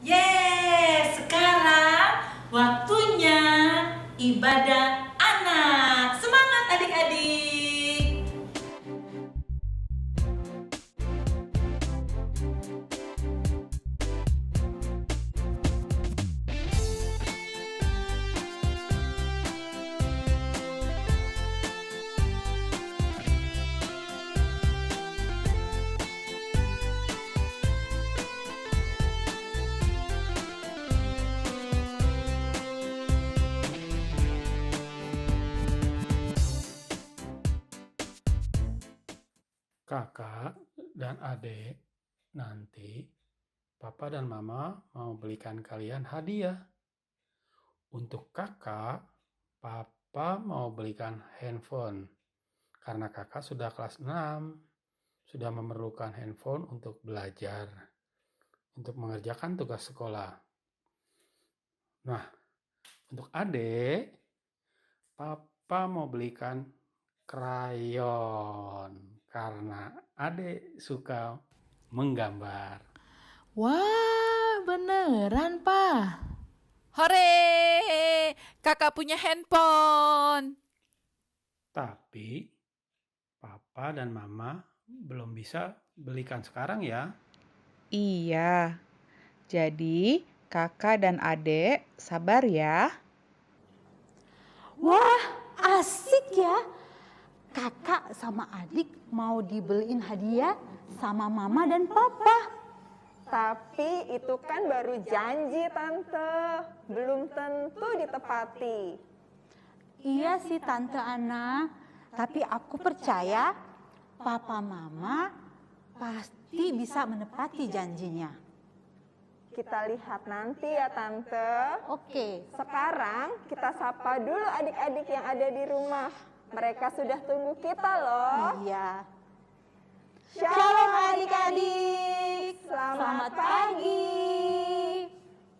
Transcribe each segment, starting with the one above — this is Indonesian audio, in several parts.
Yeay, sekarang waktunya ibadah anak. Semangat adik-adik. Kakak dan adik, nanti papa dan mama mau belikan kalian hadiah. Untuk kakak, papa mau belikan handphone. Karena kakak sudah kelas 6, sudah memerlukan handphone untuk belajar, untuk mengerjakan tugas sekolah. Nah, untuk adik, papa mau belikan krayon. Karena adik suka menggambar. Wah, beneran, Pak. Hore, kakak punya handphone. Tapi papa dan mama belum bisa belikan sekarang ya. Iya, jadi kakak dan adik sabar ya. Wah, asik ya. Kakak sama adik mau dibeliin hadiah sama mama dan papa. Tapi itu kan baru janji Tante, belum tentu ditepati. Iya sih Tante Ana, tapi aku percaya papa mama pasti bisa menepati janjinya. Kita lihat nanti ya Tante. Oke. Sekarang kita sapa dulu adik-adik yang ada di rumah. Mereka sudah tunggu kita loh. Iya. Shalom adik-adik, selamat pagi.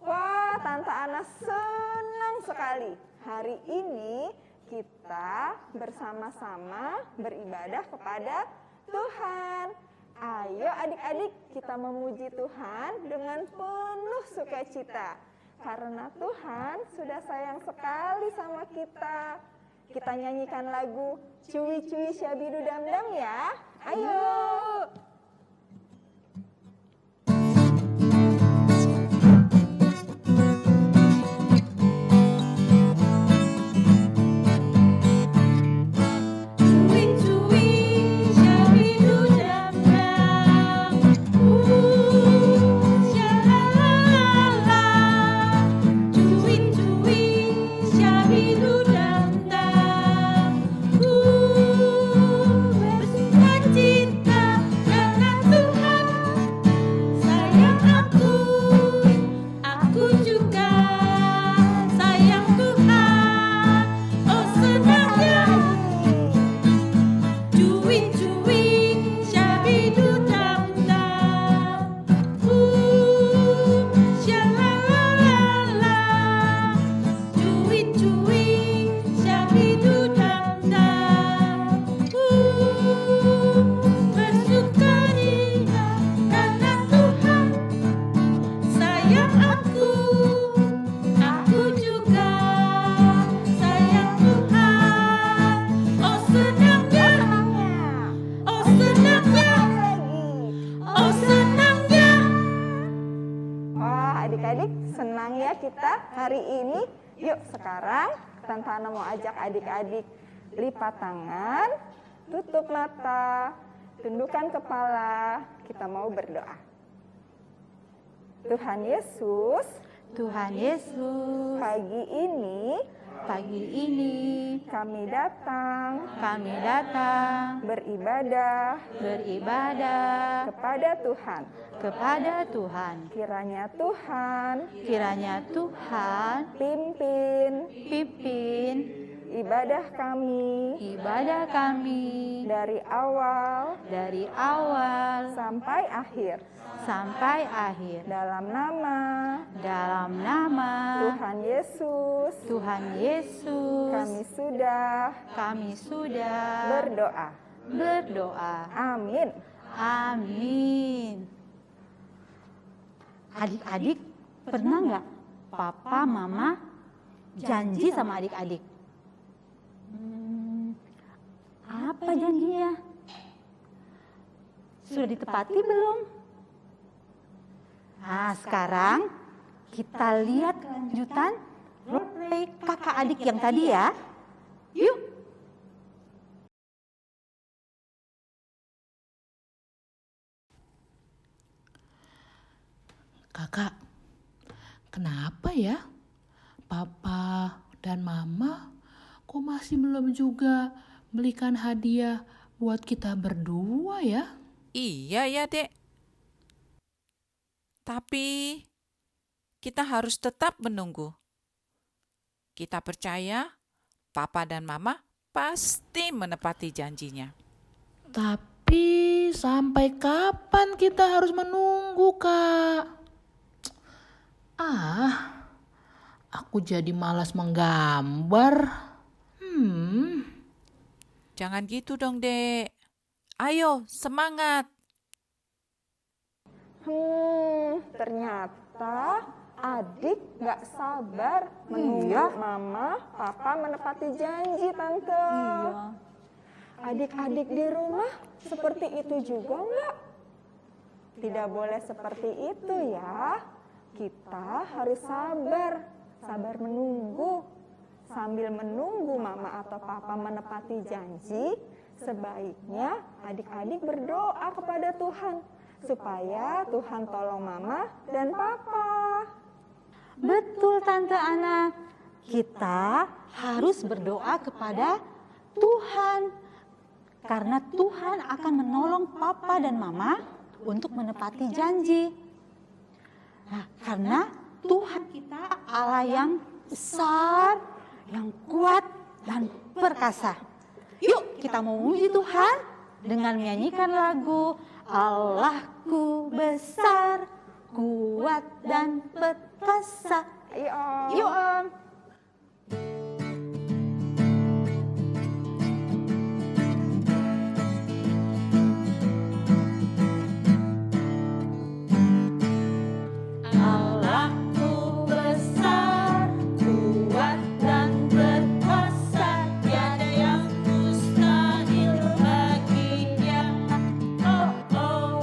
Wah, Tante Ana senang sekali. Hari ini kita bersama-sama beribadah kepada Tuhan. Ayo adik-adik, kita memuji Tuhan dengan penuh sukacita. Karena Tuhan sudah sayang sekali sama kita. Kita nyanyikan lagu Cuwi Cuwi Syabidu Damdam ya. Ayo. Adik-adik senang ya kita hari ini. Yuk sekarang Tante Ana mau ajak adik-adik lipat tangan, tutup mata, tundukkan kepala. Kita mau berdoa. Tuhan Yesus, Tuhan Yesus, pagi ini kami datang beribadah kepada Tuhan. Kiranya Tuhan pimpin ibadah kami dari awal sampai akhir. Dalam nama Tuhan Yesus kami sudah berdoa. Amin. Adik-adik, Pernah nggak papa, mama janji sama adik-adik? Apa janjinya? Sudah ditepati belum? Nah, sekarang kita lihat kelanjutan role play kakak adik yang tadi ya. Yuk. Kakak, kenapa ya papa dan mama kok masih belum juga belikan hadiah buat kita berdua ya? Iya ya, Dek. Tapi kita harus tetap menunggu. Kita percaya Papa dan Mama pasti menepati janjinya. Tapi sampai kapan kita harus menunggu, Kak? Aku jadi malas menggambar. Jangan gitu dong, Dek. Ayo, semangat. Ternyata adik nggak sabar menunggu mama, papa menepati janji, Tante. Adik-adik di rumah seperti itu juga nggak? Tidak boleh seperti itu ya. Kita harus sabar menunggu. Sambil menunggu mama atau papa menepati janji, sebaiknya adik-adik berdoa kepada Tuhan supaya Tuhan tolong mama dan papa. Betul Tante Ana, kita harus berdoa kepada Tuhan. Karena Tuhan akan menolong papa dan mama untuk menepati janji. Nah, karena Tuhan kita Allah yang besar, yang kuat dan perkasa. Yuk kita memuji Tuhan dengan menyanyikan lagu Allahku besar, kuat dan perkasa. Ayo Om. Yuk Om. Allahku besar, kuat dan perkasa, tiada yang mustahil baginya. Oh oh,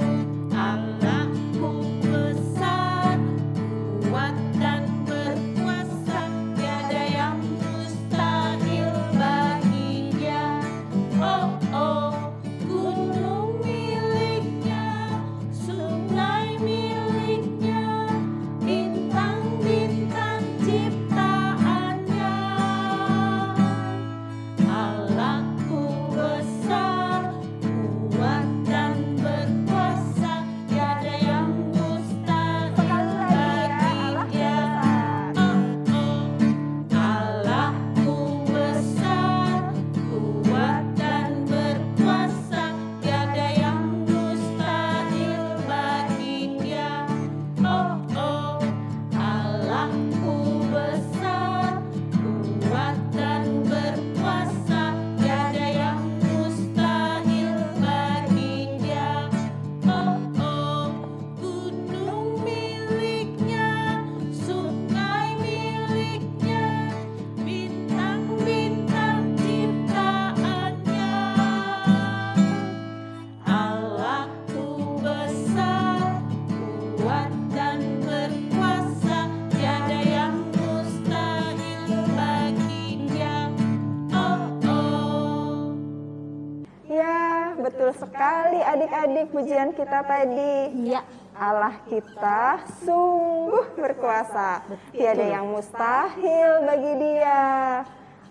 Allahku besar, kuat dan berkuasa, tiada yang mustahil baginya. Oh oh, gunung miliknya, sungai miliknya, bintang-bintang ciptaannya. Allahku besar, kuat dan berkuasa, tiada yang mustahil baginya. Oh oh, Allahku besar, kuat dan berkuasa, tiada yang mustahil baginya. Oh oh, Allahku besar, kuat dan berkuasa, tiada yang mustahil baginya. Oh oh, gunung miliknya, sungai miliknya, bintang-bintang ciptaannya. Allahku besar, kuat dan berkuasa, tiada yang mustahil baginya. Oh oh. Ya, betul sekali adik-adik pujian kita tadi. Iya. Allah kita sungguh berkuasa. Tiada yang mustahil bagi Dia.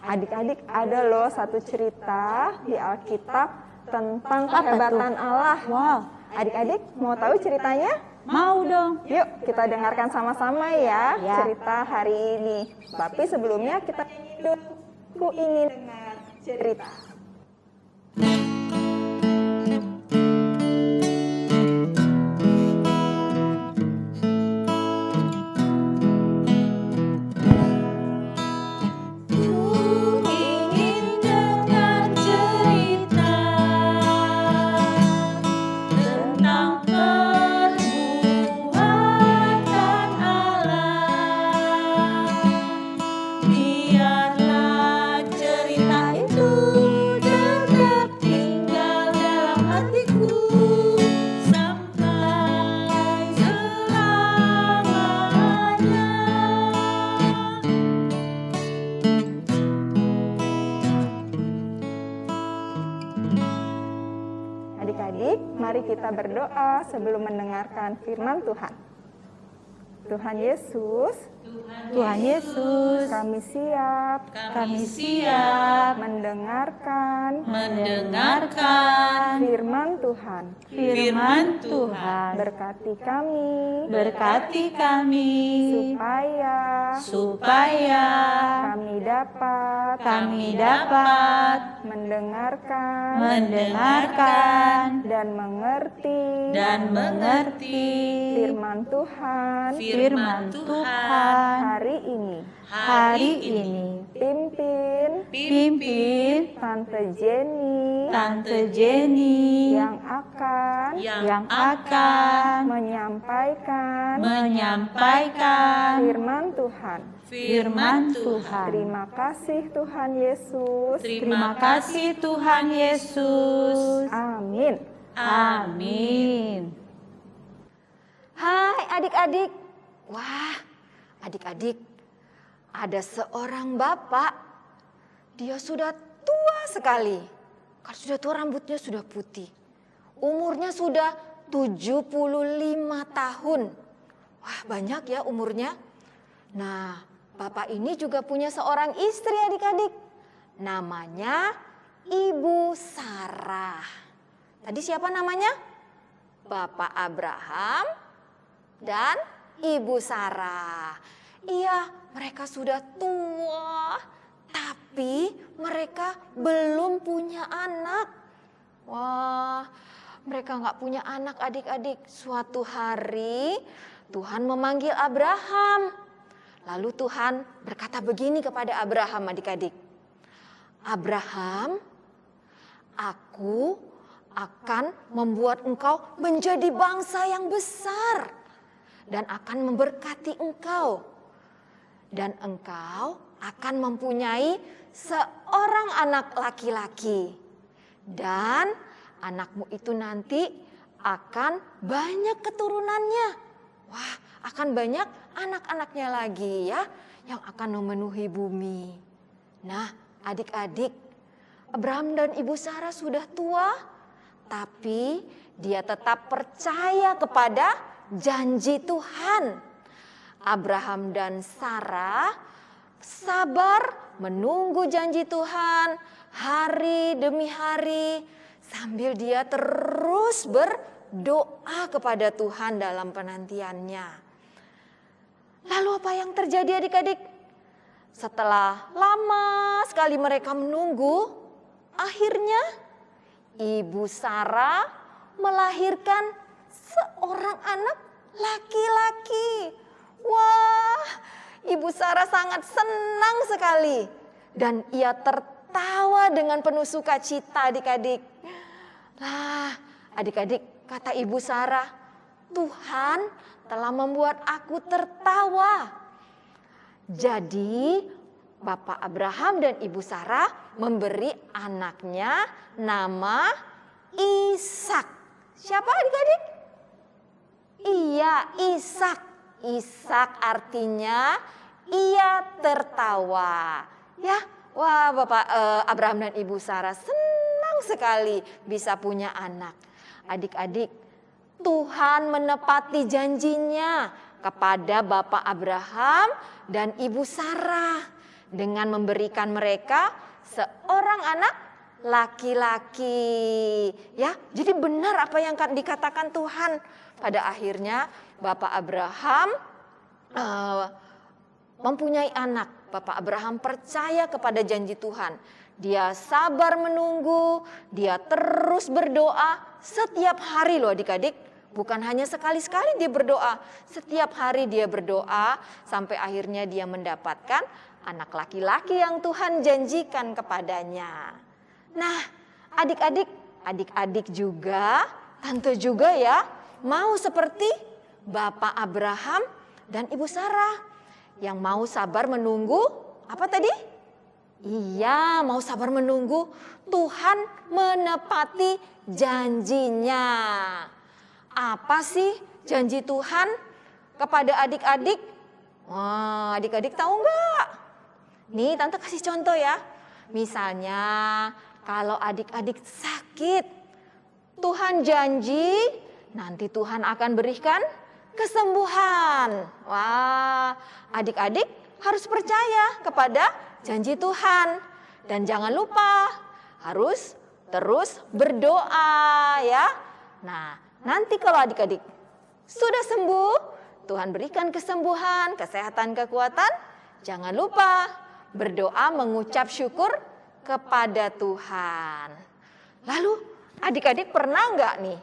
Adik-adik, ada loh satu cerita di Alkitab tentang kehebatan Allah. Wow, Adik-adik mau tahu ceritanya? mau dong. Yuk kita dengarkan sama-sama ya Ya. cerita hari ini. Tapi sebelumnya kita dulu ingin dengar cerita. Ku ingin dengar cerita tentang perbuatan Allah. kita berdoa sebelum mendengarkan firman Tuhan. Tuhan Yesus, Tuhan Yesus, kami siap mendengarkan firman Tuhan. firman Tuhan. Berkati kami Berkati kami supaya kami dapat mendengarkan dan mengerti firman Tuhan hari ini. Pimpin Tante Jenny yang akan menyampaikan firman Tuhan. Terima kasih Tuhan Yesus. Terima kasih Tuhan Yesus. Amin. Amin. Hai adik-adik. Wah, adik-adik, ada seorang bapak. Dia sudah tua sekali. Kalau sudah tua rambutnya sudah putih. Umurnya sudah 75 tahun. Wah, banyak ya umurnya. Nah, bapak ini juga punya seorang istri adik-adik. Namanya Ibu Sarah. Tadi siapa namanya? Bapak Abraham dan Ibu Sarah. Iya, mereka sudah tua, tapi mereka belum punya anak. Wah, mereka nggak punya anak adik-adik. Suatu hari Tuhan memanggil Abraham. Lalu Tuhan berkata begini kepada Abraham adik-adik. Abraham, aku akan membuat engkau menjadi bangsa yang besar dan akan memberkati engkau. Dan engkau akan mempunyai seorang anak laki-laki. Dan anakmu itu nanti akan banyak keturunannya. Wah, akan banyak anak-anaknya lagi ya yang akan memenuhi bumi. Nah, adik-adik, Abraham dan Ibu Sarah sudah tua, tapi dia tetap percaya kepada janji Tuhan. Abraham dan Sarah sabar menunggu janji Tuhan hari demi hari sambil dia terus berdoa kepada Tuhan dalam penantiannya. Lalu apa yang terjadi adik-adik? Setelah lama sekali mereka menunggu, akhirnya Ibu Sarah melahirkan seorang anak laki-laki. Wah, Ibu Sarah sangat senang sekali. Dan ia tertawa dengan penuh sukacita adik-adik. Lah, adik-adik, kata Ibu Sarah, Tuhan telah membuat aku tertawa. Jadi, Bapak Abraham dan Ibu Sarah memberi anaknya nama Ishak. Siapa adik-adik? Iya, Ishak. Ishak artinya ia tertawa. Ya, wah Bapak Abraham dan Ibu Sarah senang sekali bisa punya anak. Adik-adik, Tuhan menepati janjinya kepada Bapak Abraham dan Ibu Sarah dengan memberikan mereka seorang anak laki-laki. Ya, jadi benar apa yang dikatakan Tuhan. Pada akhirnya Bapak Abraham mempunyai anak. Bapak Abraham percaya kepada janji Tuhan. Dia sabar menunggu, dia terus berdoa setiap hari loh adik-adik. Bukan hanya sekali-sekali dia berdoa, setiap hari dia berdoa sampai akhirnya dia mendapatkan anak laki-laki yang Tuhan janjikan kepadanya. Nah, adik-adik juga, tante juga ya, mau seperti Bapak Abraham dan Ibu Sarah yang mau sabar menunggu, apa tadi? Iya, mau sabar menunggu Tuhan menepati janjinya. Apa sih janji Tuhan kepada adik-adik? Wah, adik-adik tahu nggak? Nih, tante kasih contoh ya. Misalnya, kalau adik-adik sakit, Tuhan janji nanti Tuhan akan berikan kesembuhan. Wah, adik-adik harus percaya kepada janji Tuhan. Dan jangan lupa harus terus berdoa ya. Nah, nanti kalau adik-adik sudah sembuh, Tuhan berikan kesembuhan, kesehatan, kekuatan. Jangan lupa berdoa mengucap syukur kepada Tuhan. Lalu adik-adik pernah nggak nih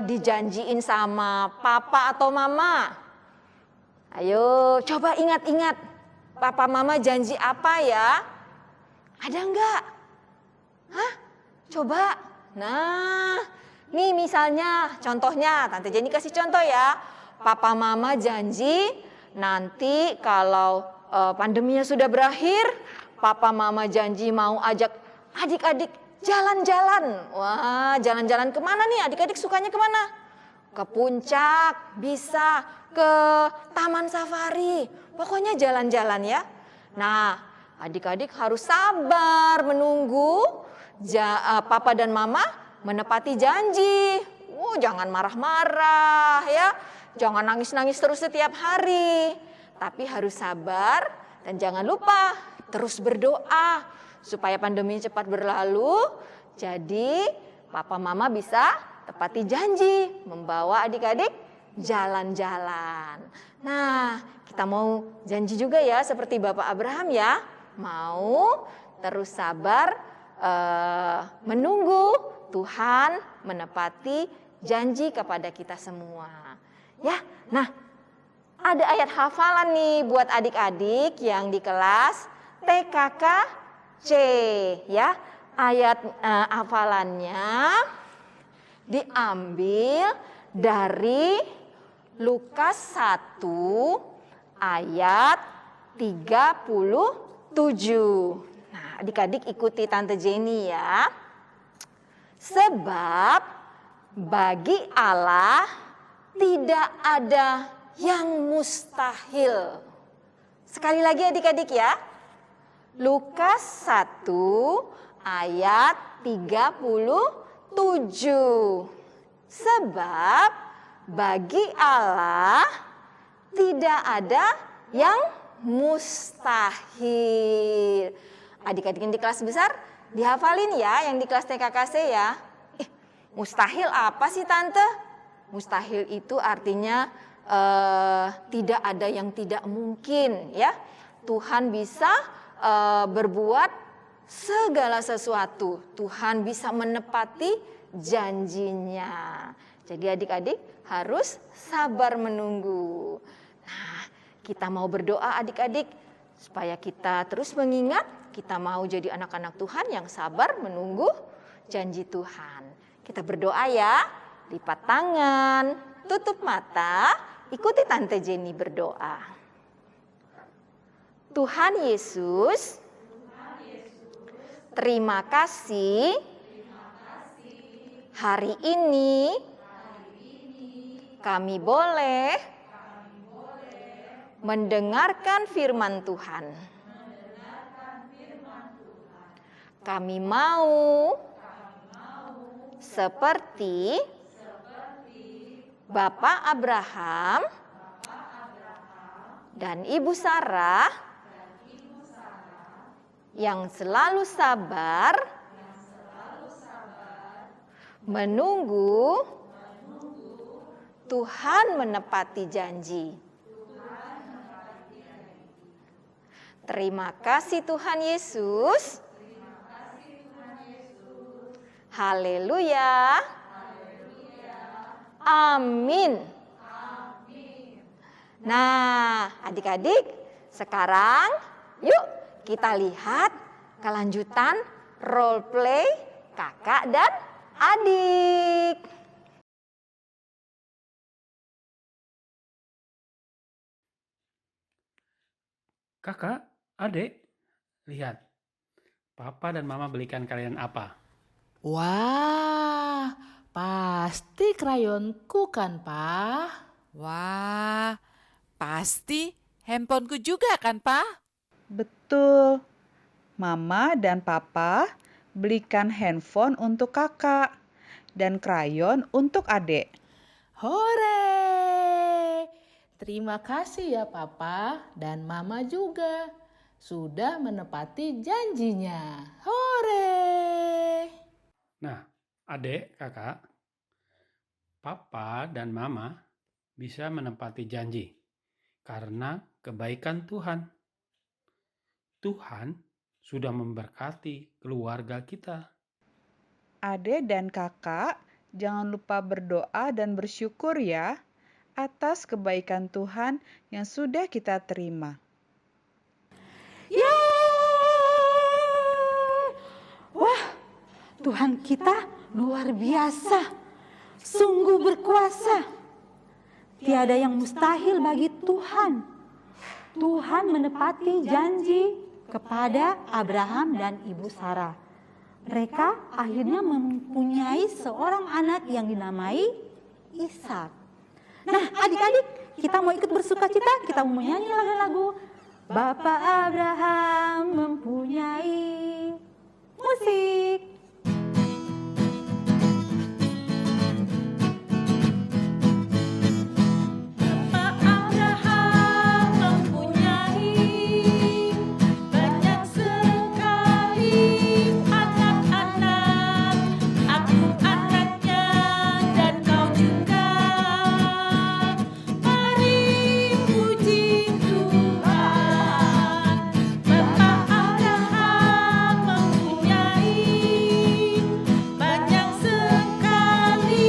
dijanjiin sama papa atau mama? Ayo coba ingat-ingat, papa mama janji apa ya? Ada nggak? Hah? Coba. Nah, nih misalnya contohnya, Tante Jenny kasih contoh ya. Papa mama janji nanti kalau pandeminya sudah berakhir, papa mama janji mau ajak adik-adik jalan-jalan. Wah, jalan-jalan kemana nih? Adik-adik sukanya kemana? Ke puncak, bisa ke taman safari. Pokoknya jalan-jalan ya. Nah, adik-adik harus sabar menunggu papa dan mama menepati janji. Jangan marah-marah ya. Jangan nangis-nangis terus setiap hari. Tapi harus sabar dan jangan lupa terus berdoa supaya pandemi cepat berlalu. Jadi papa mama bisa tepati janji membawa adik-adik jalan-jalan. Nah, kita mau janji juga ya seperti Bapak Abraham ya. Mau terus sabar menunggu Tuhan menepati janji kepada kita semua. Ya, nah ada ayat hafalan nih buat adik-adik yang di kelas TKKC ya. Ayat hafalannya diambil dari Lukas 1 ayat 37. Nah, adik-adik ikuti Tante Jenny ya. Sebab bagi Allah tidak ada yang mustahil. Sekali lagi adik-adik ya. Lukas 1 ayat 37. Sebab bagi Allah tidak ada yang mustahil. Adik-adik yang di kelas besar dihafalin ya, yang di kelas TKKC ya. Mustahil apa sih Tante? Mustahil itu artinya tidak ada yang tidak mungkin ya. Tuhan bisa berbuat segala sesuatu. Tuhan bisa menepati janjinya. Jadi adik-adik harus sabar menunggu. Nah, kita mau berdoa adik-adik supaya kita terus mengingat kita mau jadi anak-anak Tuhan yang sabar menunggu janji Tuhan. Kita berdoa ya, lipat tangan, tutup mata, ikuti Tante Jenny berdoa. Tuhan Yesus, terima kasih hari ini kami boleh mendengarkan firman Tuhan. Kami mau seperti Bapak Abraham dan Ibu Sarah yang selalu sabar menunggu Tuhan menepati janji. Terima kasih Tuhan Yesus. Haleluya. Amin. Nah, adik-adik, sekarang yuk kita lihat kelanjutan role play kakak dan adik. Kakak, adik, lihat. Papa dan mama belikan kalian apa? Wah, pasti krayonku kan, Pak? Wah, pasti handphoneku juga kan, Pak? Betul. Mama dan Papa belikan handphone untuk kakak. dan krayon untuk adik. Hore! Terima kasih ya Papa dan Mama juga sudah menepati janjinya. Hore! Nah, adik, kakak, Papa dan Mama bisa menepati janji karena kebaikan Tuhan. Tuhan sudah memberkati keluarga kita. Adik dan kakak, jangan lupa berdoa dan bersyukur ya atas kebaikan Tuhan yang sudah kita terima. Yeay! Wah, Tuhan kita luar biasa, sungguh berkuasa. Tiada yang mustahil bagi Tuhan. Tuhan menepati janji kepada Abraham dan Ibu Sarah. Mereka akhirnya mempunyai seorang anak yang dinamai Ishak. Nah, adik-adik, kita mau ikut bersukacita, kita mau menyanyi lagu-lagu Bapak Abraham mempunyai. Musik. Bapak Abraham mempunyai banyak sekali anak-anak. Aku anaknya dan kau juga. Mari puji Tuhan. Bapak Abraham mempunyai banyak sekali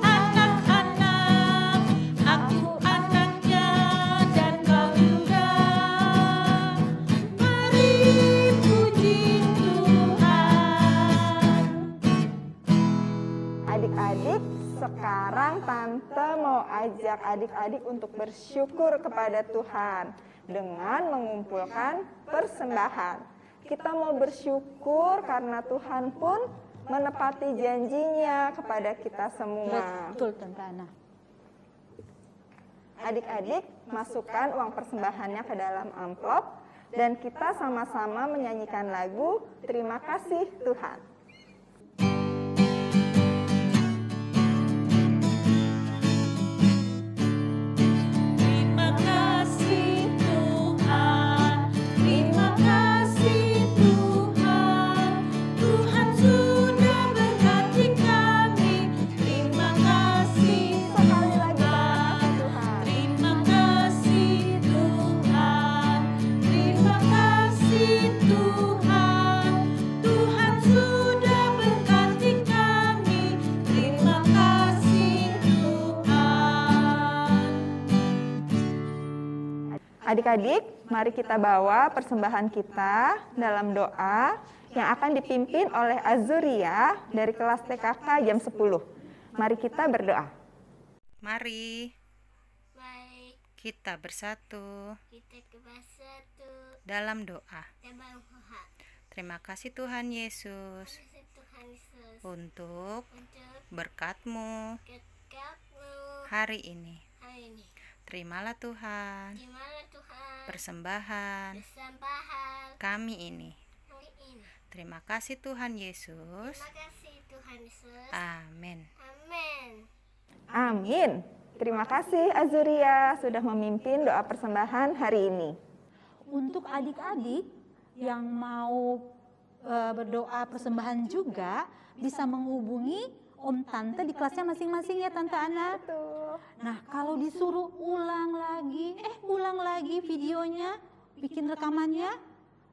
anak-anak. Aku anaknya dan kau juga. Mari puji Tuhan. Adik-adik, sekarang Tante mau ajak adik-adik untuk bersyukur kepada Tuhan dengan mengumpulkan persembahan. Kita mau bersyukur karena Tuhan pun menepati janjinya kepada kita semua. Betul, Tante Ana. Adik-adik, masukkan uang persembahannya ke dalam amplop dan kita sama-sama menyanyikan lagu Terima Kasih Tuhan. Terima kasih Tuhan, terima kasih Tuhan. Tuhan sudah berkati kami. Terima kasih Sekali lagi Tuhan. terima kasih Tuhan. Terima kasih Tuhan. Tuhan sudah berkati kami. Terima kasih Tuhan. Adik-adik, mari kita bawa persembahan kita dalam doa yang akan dipimpin oleh Azuria dari kelas TKK jam 10. Mari kita berdoa. Mari Baik, kita bersatu kita bersatu dalam doa. dalam Tuhan. Terima kasih Tuhan Yesus Tuhan Yesus untuk untuk berkat-Mu ketemu hari ini. hari ini. Terimalah Tuhan Terima Tuhan persembahan persembahan kami ini. hari ini. Terima kasih Tuhan Yesus. Terima kasih Tuhan Yesus. Amin. Amin. Amin. Terima kasih Azuria sudah memimpin doa persembahan hari ini. Untuk adik-adik yang mau berdoa persembahan juga bisa menghubungi Om Tante di kelasnya masing-masing ya Tante Ana. Betul. Nah, kalau disuruh ulang lagi videonya, bikin rekamannya,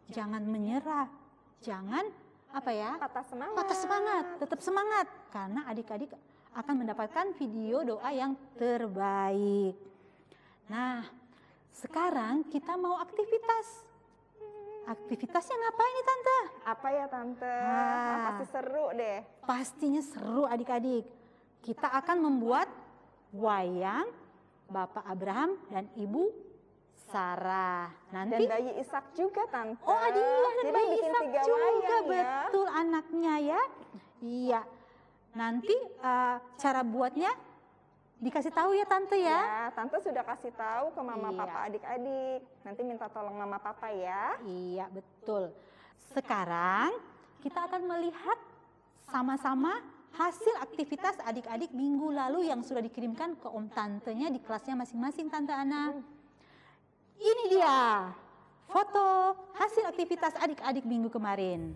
jangan menyerah. Jangan Patah semangat. patah semangat, tetap semangat karena adik-adik akan mendapatkan video doa yang terbaik. Nah, sekarang kita mau aktivitas. Aktivitasnya ngapain nih Tante? Apa ya Tante? Pasti seru deh. Pastinya seru adik-adik. Kita akan membuat wayang Bapak Abraham dan Ibu Sarah. Dan Nanti bayi Ishak juga Tante. oh ada dan Jadi bayi bikin Ishak 3 juga wayang ya. betul anaknya ya. Iya. Nanti cara buatnya dikasih tahu ya Tante ya. Ya, Tante sudah kasih tahu ke mama Iya. papa adik-adik. Nanti minta tolong mama papa ya. Iya betul. Sekarang kita akan melihat sama-sama hasil aktivitas adik-adik minggu lalu yang sudah dikirimkan ke om tantenya di kelasnya masing-masing, Tante Ana. Ini dia foto hasil aktivitas adik-adik minggu kemarin.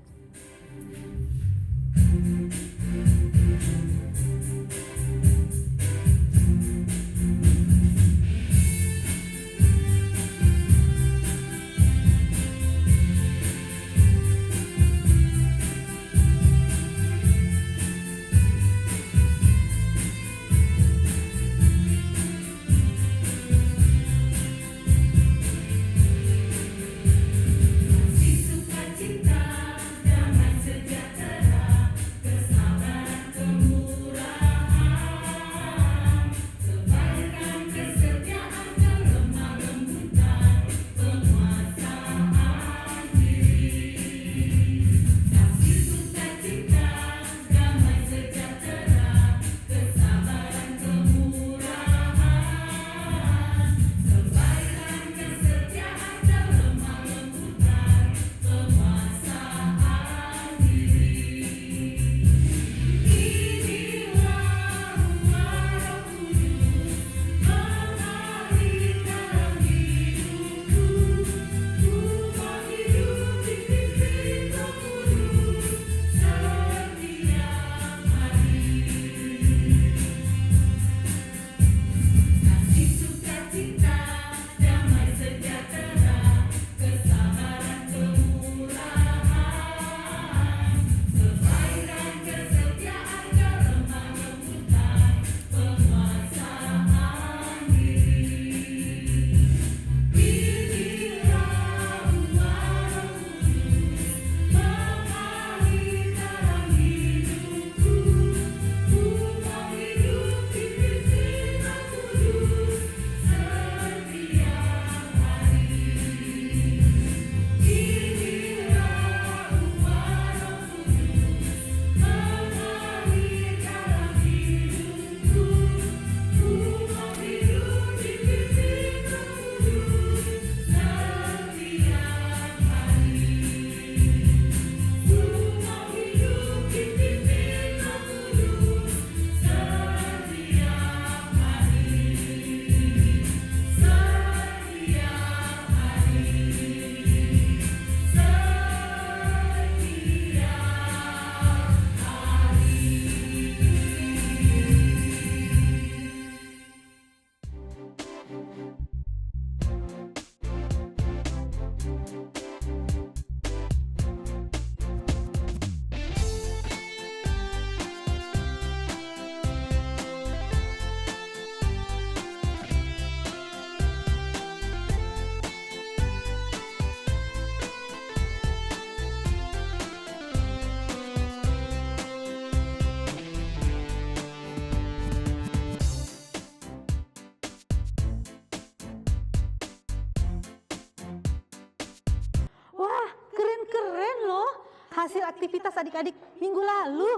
hasil aktivitas adik-adik minggu lalu.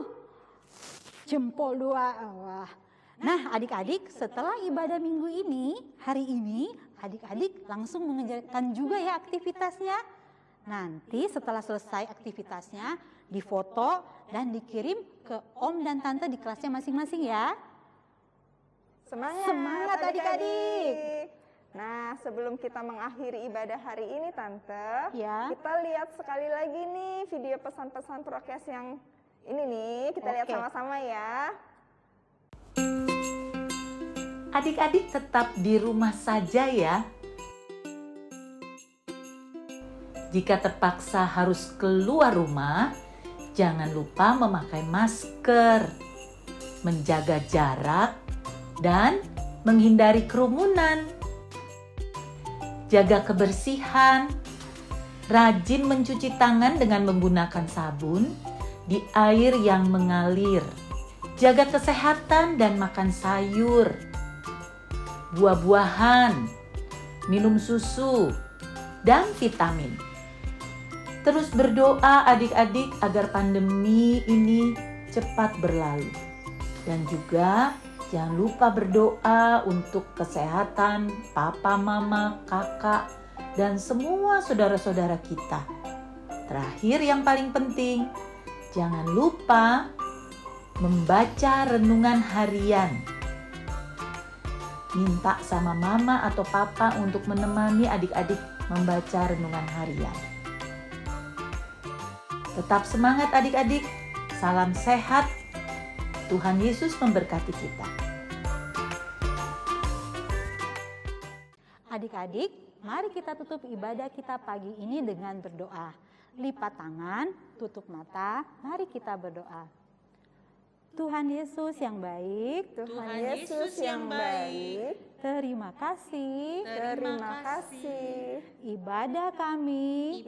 Jempol dua. Wah. Nah, adik-adik, setelah ibadah minggu ini, hari ini, adik-adik langsung mengerjakan juga ya aktivitasnya. Nanti setelah selesai aktivitasnya, difoto dan dikirim ke om dan tante di kelasnya masing-masing ya. Semangat, Semangat adik-adik. Nah, sebelum kita mengakhiri ibadah hari ini, Tante, Ya. kita lihat sekali lagi nih video pesan-pesan prokes yang ini nih. Kita lihat Oke. sama-sama ya. Adik-adik tetap di rumah saja ya. Jika terpaksa harus keluar rumah, jangan lupa memakai masker, menjaga jarak, dan menghindari kerumunan. Jaga kebersihan, rajin mencuci tangan dengan menggunakan sabun di air yang mengalir. Jaga kesehatan dan makan sayur, buah-buahan, minum susu, dan vitamin. Terus berdoa adik-adik agar pandemi ini cepat berlalu. Dan juga jangan lupa berdoa untuk kesehatan papa, mama, kakak, dan semua saudara-saudara kita. Terakhir yang paling penting, jangan lupa membaca renungan harian. Minta sama mama atau papa untuk menemani adik-adik membaca renungan harian. Tetap semangat adik-adik, salam sehat. Tuhan Yesus memberkati kita. Adik-adik, mari kita tutup ibadah kita pagi ini dengan berdoa. Lipat tangan, tutup mata, mari kita berdoa. Tuhan Yesus yang baik, Tuhan Yesus yang baik, terima kasih, terima kasih. ibadah kami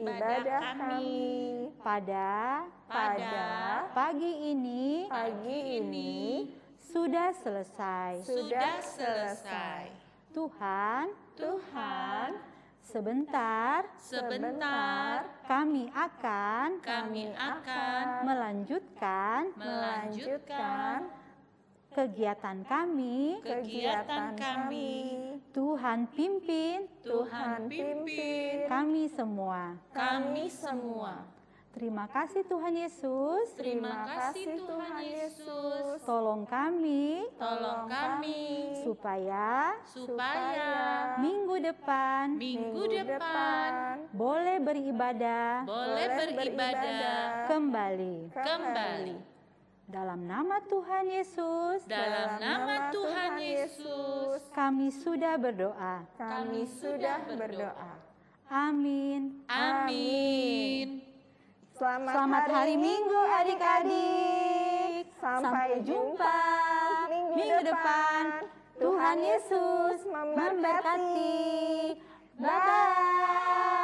pada pagi ini sudah selesai. Tuhan, sebentar kami akan melanjutkan kegiatan kami. Tuhan pimpin kami semua. Terima kasih Tuhan Yesus. Tolong kami supaya minggu depan boleh beribadah kembali. Dalam nama Tuhan Yesus, kami sudah berdoa. Amin. Selamat hari Minggu adik-adik. Sampai jumpa minggu depan. Tuhan Yesus memberkati. Bye.